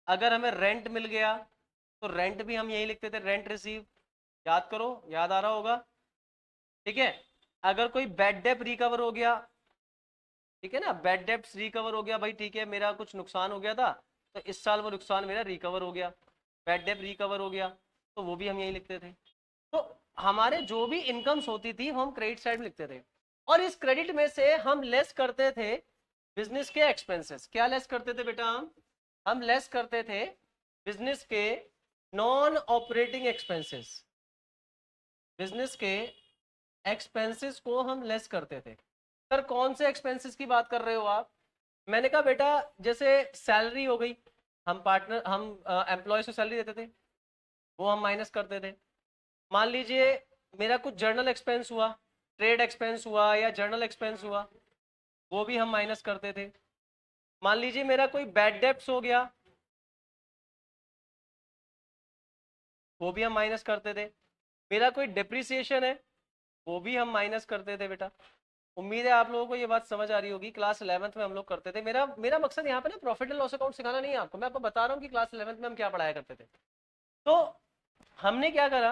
अगर हमें रेंट मिल गया तो रेंट भी हम यही लिखते थे, रेंट रिसीव। याद करो, याद आ रहा होगा, ठीक है। अगर कोई बैड डेप रिकवर हो गया, ठीक है ना, बैड डेप्ट रिकवर हो गया भाई, ठीक है, मेरा कुछ नुकसान हो गया था तो इस साल वो नुकसान मेरा रिकवर हो गया, बैड डेप रिकवर हो गया, तो वो भी हम यही लिखते थे। तो हमारे जो भी इनकम्स होती थी वो हम क्रेडिट साइड में लिखते थे, और इस क्रेडिट में से हम लेस करते थे बिजनेस के एक्सपेंसेस। क्या लेस करते थे बेटा? हम लेस करते थे बिजनेस के नॉन ऑपरेटिंग एक्सपेंसेस, बिजनेस के एक्सपेंसेस को हम लेस करते थे। सर कौन से एक्सपेंसेस की बात कर रहे हो आप? मैंने कहा बेटा जैसे सैलरी हो गई, हम पार्टनर हम एम्प्लॉयज को सैलरी देते थे, वो हम माइनस करते थे। मान लीजिए मेरा कुछ जर्नल एक्सपेंस हुआ, ट्रेड एक्सपेंस हुआ या जर्नल एक्सपेंस हुआ, वो भी हम माइनस करते थे। मान लीजिए मेरा कोई बैड डेप्स हो गया, वो भी हम माइनस करते थे। मेरा कोई डिप्रिसिएशन है, वो भी हम माइनस करते थे बेटा। उम्मीद है आप लोगों को ये बात समझ आ रही होगी। क्लास 11th में हम लोग करते थे। मेरा मेरा मकसद यहाँ पे ना प्रॉफिट एंड लॉस अकाउंट सिखाना नहीं है आपको, मैं आपको बता रहा हूँ कि क्लास 11th में हम क्या पढ़ाया करते थे। तो हमने क्या करा,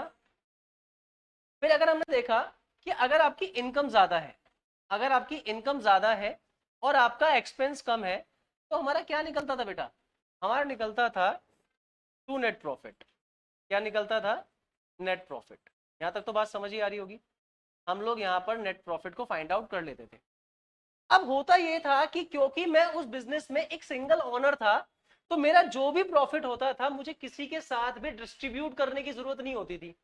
फिर अगर हमने देखा कि अगर आपकी इनकम ज्यादा है, अगर आपकी इनकम ज्यादा है और आपका एक्सपेंस कम है, तो हमारा क्या निकलता था बेटा? हमारा निकलता था टू नेट प्रॉफिट। क्या निकलता था? Net profit. यहां तक तो बात समझ ही आ रही होगी। हम लोग यहाँ पर नेट प्रॉफिट को फाइंड आउट कर लेते थे। अब होता यह था कि क्योंकि मैं उस बिजनेस में एक सिंगल ओनर था, तो मेरा जो भी प्रॉफिट होता था मुझे किसी के साथ भी डिस्ट्रीब्यूट करने की जरूरत नहीं होती थी।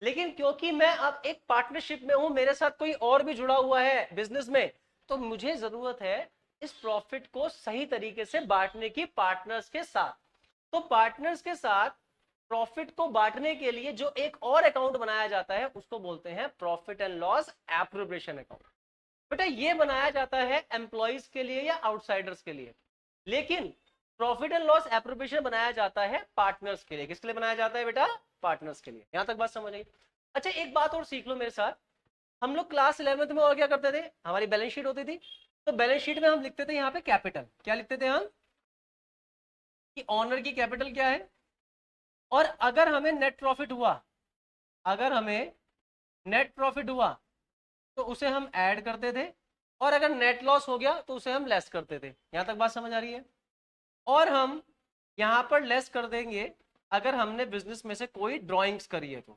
लेकिन क्योंकि मैं अब एक पार्टनरशिप में हूं, मेरे साथ कोई और भी जुड़ा हुआ है बिजनेस में, तो मुझे जरूरत है इस प्रॉफिट को सही तरीके से बांटने की पार्टनर्स के साथ। तो पार्टनर्स के साथ प्रॉफिट को बांटने के लिए जो एक और अकाउंट बनाया जाता है उसको बोलते हैं profit and loss appropriation account. बेटा ये बनाया जाता है एम्प्लॉइज के लिए या आउटसाइडर्स के लिए, लेकिन प्रॉफिट एंड लॉस एप्रोप्रिएशन बनाया जाता है पार्टनर्स के लिए। किसके लिए बनाया जाता है बेटा? पार्टनर्स के लिए। यहां तक बात समझ आई? अच्छा एक बात और सीख लो मेरे साथ। हम लोग क्लास 11th में और क्या करते थे, हमारी बैलेंस शीट होती थी, तो बैलेंस शीट में हम लिखते थे यहाँ पे कैपिटल। क्या लिखते थे हम? कि ऑनर की कैपिटल क्या है, और अगर हमें नेट प्रॉफिट हुआ, अगर हमें नेट प्रॉफिट हुआ तो उसे हम ऐड करते थे, और अगर नेट लॉस हो गया तो उसे हम लेस करते थे। यहां तक बात समझ आ रही है? और हम यहां पर लेस कर देंगे अगर हमने बिजनेस में से कोई ड्राइंग्स करी है तो।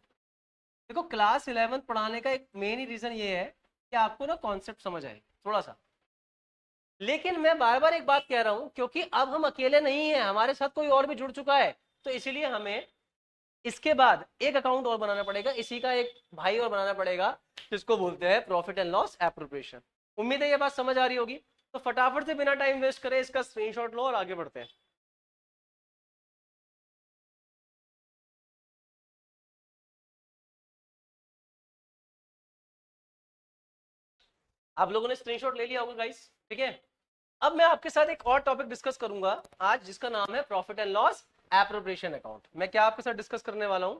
देखो क्लास 11 पढ़ाने का एक मेन ही रीजन ये है कि आपको ना कॉन्सेप्ट समझ आए थोड़ा सा। लेकिन मैं बार बार एक बात कह रहा हूं, क्योंकि अब हम अकेले नहीं हैं, हमारे साथ कोई और भी जुड़ चुका है, तो इसीलिए हमें इसके बाद एक अकाउंट और बनाना पड़ेगा, इसी का एक भाई और बनाना पड़ेगा, जिसको बोलते हैं प्रॉफिट एंड लॉस एप्रोप्रिएशन। उम्मीद है ये बात समझ आ रही होगी। तो फटाफट से बिना टाइम वेस्ट करे इसका स्क्रीनशॉट लो और आगे बढ़ते हैं। आप लोगों ने स्क्रीनशॉट ले लिया होगा गाइस, ठीक है। अब मैं आपके साथ एक और टॉपिक डिस्कस करूंगा आज, जिसका नाम है profit and loss appropriation account. मैं क्या आपके साथ डिस्कस करने वाला हूं?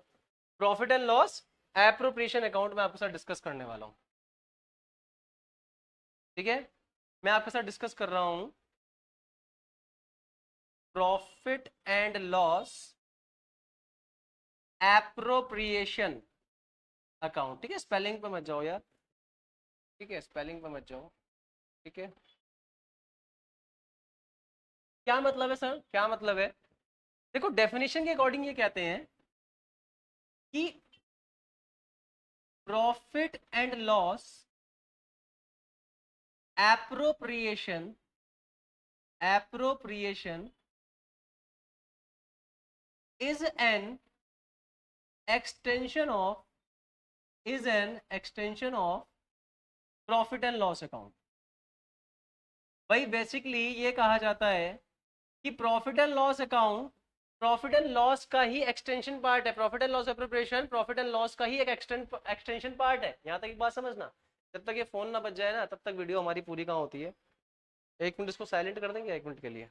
Profit and loss appropriation account में आपके साथ डिस्कस करने वाला हूं, ठीक है। मैं आपके साथ डिस्कस कर रहा हूं profit and loss appropriation account, ठीक है। स्पेलिंग पे मत जाओ यार, ठीक है, स्पेलिंग पे मत जाओ, ठीक है। क्या मतलब है सर, क्या मतलब है? देखो डेफिनेशन के अकॉर्डिंग ये कहते हैं कि profit and loss appropriation, appropriation is an extension of, is an extension of profit and loss account. भाई बेसिकली ये कहा जाता है कि profit and loss account profit and loss का ही एक्सटेंशन पार्ट है। Profit and loss appropriation profit and loss का ही एक एक्सटेंशन पार्ट है। यहाँ तक एक बात समझना, जब तक ये फोन ना बज जाए ना तब तक वीडियो हमारी पूरी कहाँ होती है। एक मिनट इसको साइलेंट कर देंगे, एक मिनट के लिए।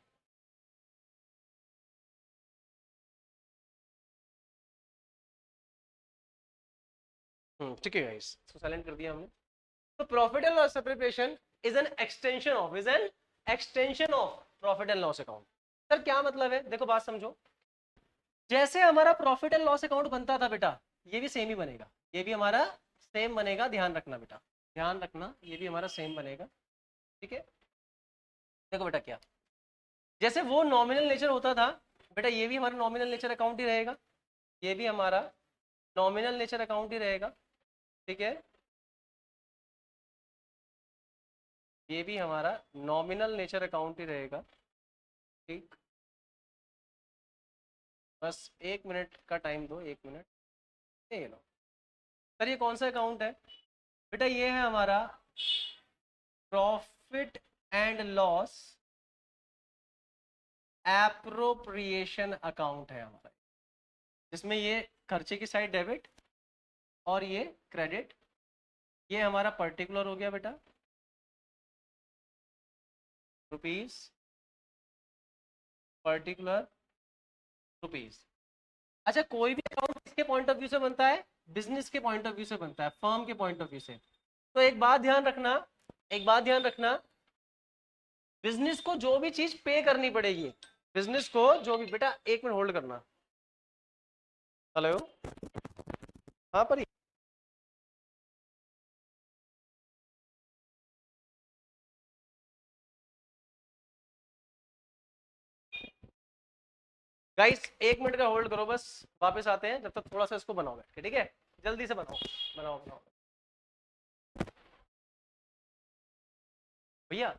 ठीक है गाइस, इसको साइलेंट कर दिया हमने। तो profit and loss separation is an extension of, is an extension of profit and loss account. Sir क्या मतलब है, देखो बात समझो। जैसे हमारा प्रॉफिट एंड लॉस अकाउंट बनता था बेटा, ये भी सेम ही बनेगा, ये भी हमारा सेम बनेगा। ध्यान रखना बेटा, ध्यान रखना, ये भी हमारा सेम बनेगा। ठीक है, देखो बेटा क्या, जैसे वो नॉमिनल नेचर होता था बेटा, ये भी हमारा नॉमिनल नेचर अकाउंट ही रहेगा, ये भी हमारा नॉमिनल नेचर अकाउंट ही रहेगा। ठीक है, ये भी हमारा नॉमिनल नेचर अकाउंट ही रहेगा। ठीक, बस एक मिनट का टाइम दो, एक मिनट। ये लो सर, ये कौन सा अकाउंट है बेटा? ये है हमारा profit and loss appropriation account है हमारा, जिसमें ये खर्चे की साइड डेबिट और ये क्रेडिट। ये हमारा पर्टिकुलर हो गया बेटा, रुपीस, पर्टिकुलर रुपीस। अच्छा, कोई भी अकाउंट किसके पॉइंट ऑफ व्यू से बनता है? बिजनेस के पॉइंट ऑफ व्यू से बनता है, फर्म के पॉइंट ऑफ व्यू से। तो एक बात ध्यान रखना, एक बात ध्यान रखना, बिजनेस को जो भी चीज पे करनी पड़ेगी, बिजनेस को जो भी, बेटा एक मिनट होल्ड करना। हेलो, हाँ पर गाइस एक मिनट का होल्ड करो बस, वापस आते हैं, जब तक थोड़ा सा इसको बनाओ बैठ के। ठीक है, जल्दी से बनाओ, बनाओ बनाओ। भैया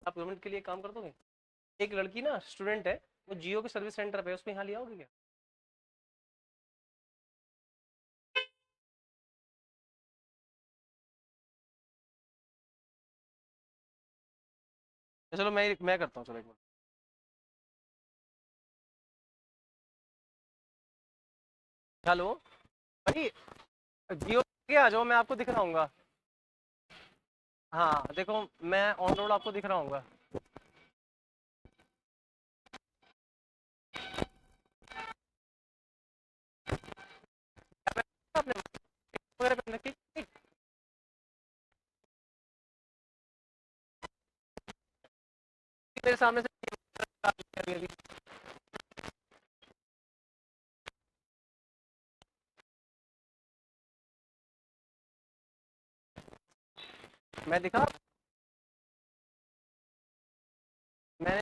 आप 2 मिनट के लिए काम कर दोगे? एक लड़की ना स्टूडेंट है, वो जियो के सर्विस सेंटर पे है, उसको यहाँ ले आओगे क्या? चलो मैं करता हूँ, चलो एक मिनट। हेलो भाई, जियो के आ जाओ, मैं आपको दिख रहा हूँ। हाँ देखो, मैं ऑन रोड आपको दिख रहा हूँ। आपने वगैरह पहन रखी है? मेरे सामने से मैं दिखा, मैंने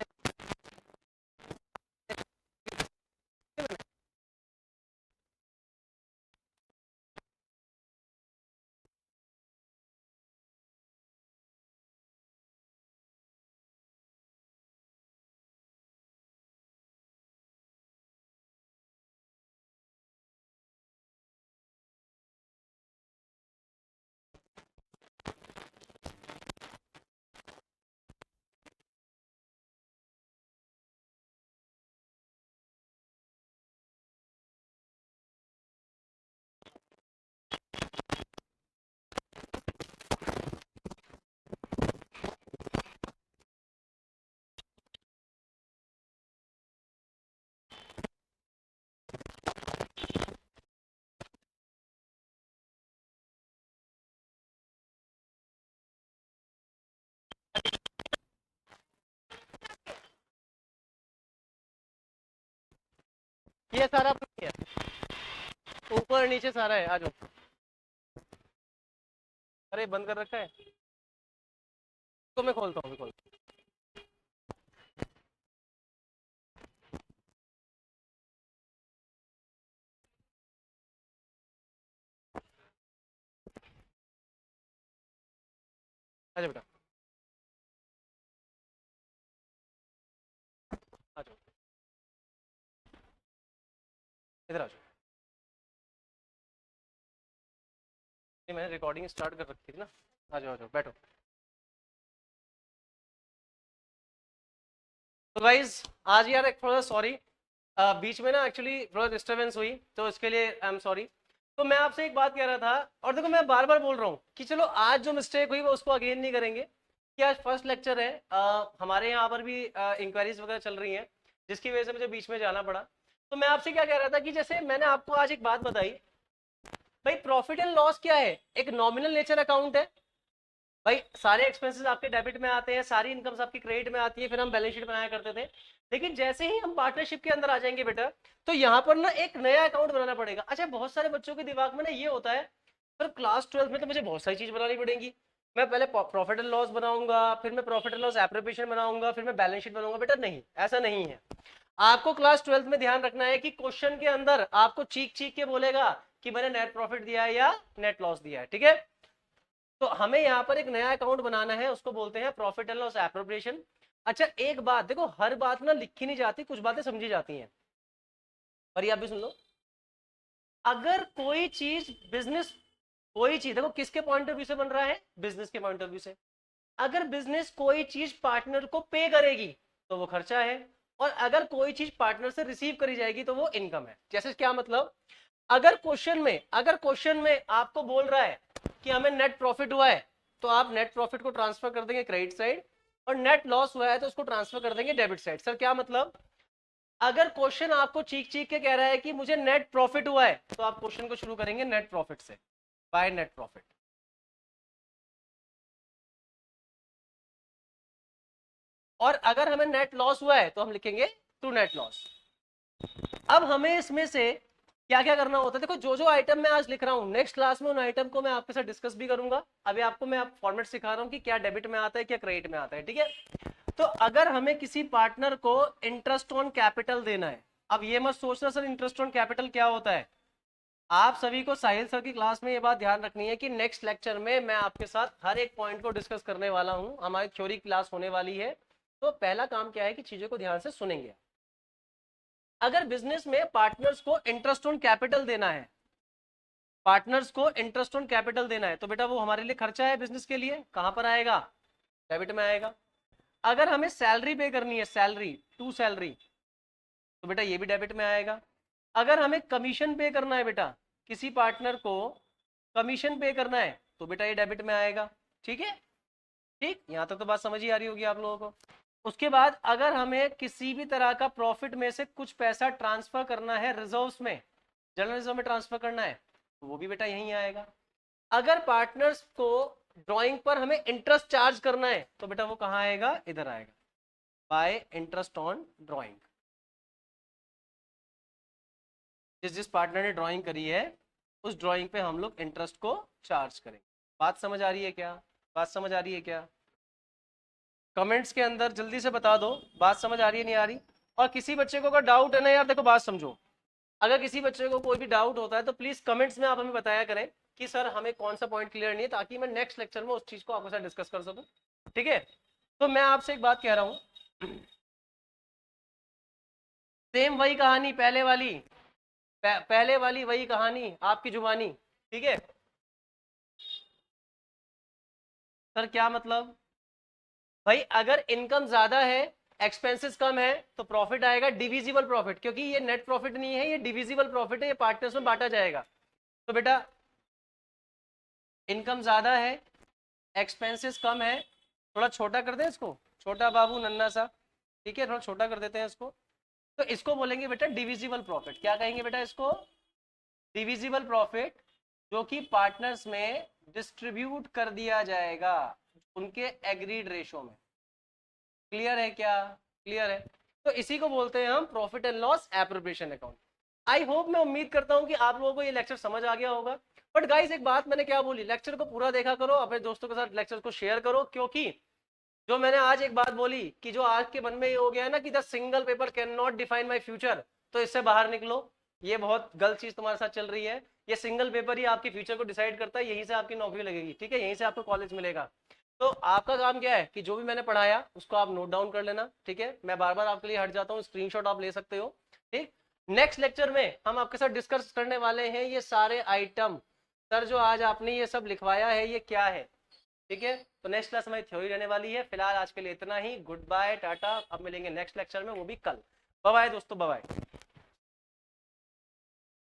ये सारा अपना ही है, ऊपर नीचे सारा है, आ जाओ। अरे बंद कर रखा है तो मैं खोलता हूँ, खोल। अच्छा बेटा आ जाओ, इधर आ जाओ। ये मैंने रिकॉर्डिंग स्टार्ट कर रखी थी ना। आ जाओ बैठो। तो गाइज आज यार एक थोड़ा सॉरी, बीच में ना एक्चुअली थोड़ा डिस्टरबेंस हुई, तो इसके लिए आई एम सॉरी। तो मैं आपसे एक बात कह रहा था, और देखो मैं बार बार बोल रहा हूँ कि चलो आज जो मिस्टेक हुई वो उसको अगेन नहीं करेंगे, कि आज फर्स्ट लेक्चर है, हमारे यहाँ पर भी इंक्वायरीज वगैरह चल रही हैं, जिसकी वजह से मुझे बीच में जाना पड़ा। तो मैं आपसे क्या कह रहा था कि जैसे मैंने आपको आज एक बात बताई, भाई प्रॉफिट एंड लॉस क्या है, एक नॉमिनल नेचर अकाउंट है। भाई सारे एक्सपेंसेस आपके डेबिट में आते हैं, सारी इनकम्स आपकी क्रेडिट में आती है, फिर हम बैलेंस शीट बनाया करते थे। लेकिन जैसे ही हम पार्टनरशिप के अंदर आ जाएंगे बेटा, तो यहाँ पर ना एक नया अकाउंट बनाना पड़ेगा। अच्छा बहुत सारे बच्चों के दिमाग में ना ये होता है, सर क्लास 12 में तो मुझे बहुत सारी चीज बनानी पड़ेगी, मैं पहले प्रॉफिट एंड लॉस बनाऊंगा, फिर मैं प्रॉफिट एंड लॉस एप्रोप्रिएशन बनाऊंगा, फिर मैं बैलेंस शीट बनाऊंगा। बेटा नहीं, ऐसा नहीं है। आपको क्लास 12 में ध्यान रखना है कि क्वेश्चन के अंदर आपको चीख चीख के बोलेगा कि मैंने नेट प्रॉफिट दिया है या नेट लॉस दिया है, ठीक है। तो हमें यहाँ पर एक नया अकाउंट बनाना है, उसको बोलते हैं प्रॉफिट एंड लॉस एप्रोप्रिएशन। अच्छा एक बात देखो, हर बात ना लिखी नहीं जाती, कुछ बातें समझी जाती हैं, पर ये आप भी सुन लो। अगर कोई चीज बिजनेस, कोई चीज देखो किसके पॉइंट ऑफ व्यू से बन रहा है, बिजनेस के पॉइंट ऑफ व्यू से। अगर बिजनेस कोई चीज पार्टनर को पे करेगी तो वो खर्चा है, और अगर कोई चीज पार्टनर से रिसीव करी जाएगी तो वो इनकम है। जैसे क्या मतलब, अगर क्वेश्चन में आपको बोल रहा है कि हमें नेट प्रॉफिट हुआ है, तो आप नेट प्रॉफिट को ट्रांसफर कर देंगे क्रेडिट साइड, और नेट लॉस हुआ है तो उसको ट्रांसफर कर देंगे डेबिट साइड। सर क्या मतलब, अगर क्वेश्चन आपको चीख चीख के कह रहा है कि मुझे नेट प्रॉफिट हुआ है, तो आप क्वेश्चन को शुरू करेंगे नेट प्रॉफिट से, बाय नेट प्रॉफिट। और अगर हमें नेट लॉस हुआ है तो हम लिखेंगे टू नेट लॉस। अब हमें इसमें से क्या क्या करना होता है, देखो जो जो आइटम मैं आज लिख रहा हूँ, नेक्स्ट क्लास में उन आइटम को मैं आपके साथ डिस्कस भी करूंगा। अभी आपको मैं फॉर्मेट सिखा रहा हूँ कि क्या डेबिट में आता है क्या क्रेडिट में आता है, ठीक है। तो अगर हमें किसी पार्टनर को इंटरेस्ट ऑन कैपिटल देना है, अब ये मत सोचना सर इंटरेस्ट ऑन कैपिटल क्या होता है। आप सभी को साहिल सर की क्लास में ये बात ध्यान रखनी है कि नेक्स्ट लेक्चर में मैं आपके साथ हर एक पॉइंट को डिस्कस करने वाला हूं, हमारी थ्योरी क्लास होने वाली है। तो पहला काम क्या है कि चीजों को ध्यान से सुनेंगे। अगर बिजनेस में पार्टनर्स को इंटरेस्ट ऑन कैपिटल देना है, पार्टनर्स को इंटरेस्ट ऑन कैपिटल देना है, तो बेटा वो हमारे लिए खर्चा है, बिजनेस के लिए कहां पर आएगा, डेबिट में आएगा। अगर हमें सैलरी पे करनी है, सैलरी टू सैलरी, तो बेटा ये भी डेबिट में आएगा। अगर हमें कमीशन पे करना है बेटा, किसी पार्टनर को कमीशन पे करना है, तो बेटा ये डेबिट में आएगा, ठीक है। ठीक, यहां तक तो बात समझ ही आ रही होगी आप लोगों को। उसके बाद अगर हमें किसी भी तरह का प्रॉफिट में से कुछ पैसा ट्रांसफर करना है रिजर्व्स में, जनरल रिजर्व में ट्रांसफर करना है, तो वो भी बेटा यहीं आएगा। अगर पार्टनर्स को ड्राइंग पर हमें इंटरेस्ट चार्ज करना है, तो बेटा वो कहां आएगा, इधर आएगा, बाय इंटरेस्ट ऑन ड्राइंग। जिस जिस पार्टनर ने ड्राइंग करी है उस ड्राइंग पे हम लोग इंटरेस्ट को चार्ज करेंगे। बात समझ आ रही है क्या, बात समझ आ रही है क्या, कमेंट्स के अंदर जल्दी से बता दो बात समझ आ रही है नहीं आ रही। और किसी बच्चे को अगर डाउट है ना यार, देखो बात समझो, अगर किसी बच्चे को कोई भी डाउट होता है तो प्लीज कमेंट्स में आप हमें बताया करें कि सर हमें कौन सा पॉइंट क्लियर नहीं है, ताकि मैं नेक्स्ट लेक्चर में उस चीज को आपके साथ डिस्कस कर सकूं, ठीक है। तो मैं आपसे एक बात कह रहा हूं, सेम वही कहानी पहले वाली, पहले वाली वही कहानी आपकी जुबानी, ठीक है। सर क्या मतलब, भाई अगर इनकम ज्यादा है, एक्सपेंसेस कम है, तो प्रॉफिट आएगा डिविजिबल प्रॉफिट, क्योंकि ये नेट प्रॉफिट नहीं है, ये डिविजिबल प्रॉफिट है, ये पार्टनर्स में बांटा जाएगा। तो बेटा इनकम ज्यादा है, एक्सपेंसेस कम है, थोड़ा छोटा कर दें इसको, छोटा बाबू नन्ना सा, ठीक है, थोड़ा छोटा कर देते हैं इसको। तो इसको बोलेंगे बेटा डिविजिबल प्रॉफिट। क्या कहेंगे बेटा इसको, डिविजिबल प्रॉफिट, जो कि पार्टनर्स में डिस्ट्रीब्यूट कर दिया जाएगा उनके एग्रीड रेशो में। क्लियर है क्या, क्लियर है। तो इसी को बोलते हैं हम profit and loss appropriation account. I hope, मैं उम्मीद करता हूं कि आप लोगों को ये लेक्चर समझ आ गया होगा। बट गाइस एक बात मैंने क्या बोली, लेक्चर को पूरा देखा करो, अपने दोस्तों के साथ लेक्चर को शेयर करो, क्योंकि जो मैंने आज एक बात बोली कि जो आज के मन में ये हो गया है ना कि the single paper can not define my future, तो इससे बाहर निकलो। ये बहुत गलत चीज तुम्हारे साथ चल रही है। ये सिंगल पेपर ही आपके फ्यूचर को डिसाइड करता है, यहीं से आपकी नौकरी लगेगी, ठीक है, यहीं से आपको कॉलेज मिलेगा। तो आपका काम क्या है कि जो भी मैंने पढ़ाया उसको आप नोट डाउन कर लेना, ठीक है। मैं बार बार आपके लिए हट जाता हूँ, स्क्रीनशॉट आप ले सकते हो, ठीक। नेक्स्ट लेक्चर में हम आपके साथ डिस्कस करने वाले हैं ये सारे आइटम, सर जो आज आपने ये सब लिखवाया है ये क्या है, ठीक है। तो नेक्स्ट क्लास हमारी थ्योरी रहने वाली है। फिलहाल आज के लिए इतना ही, गुड बाय, टाटा। अब मिलेंगे नेक्स्ट लेक्चर में, वो भी कल। बाय बाय दोस्तों, बाय बाय।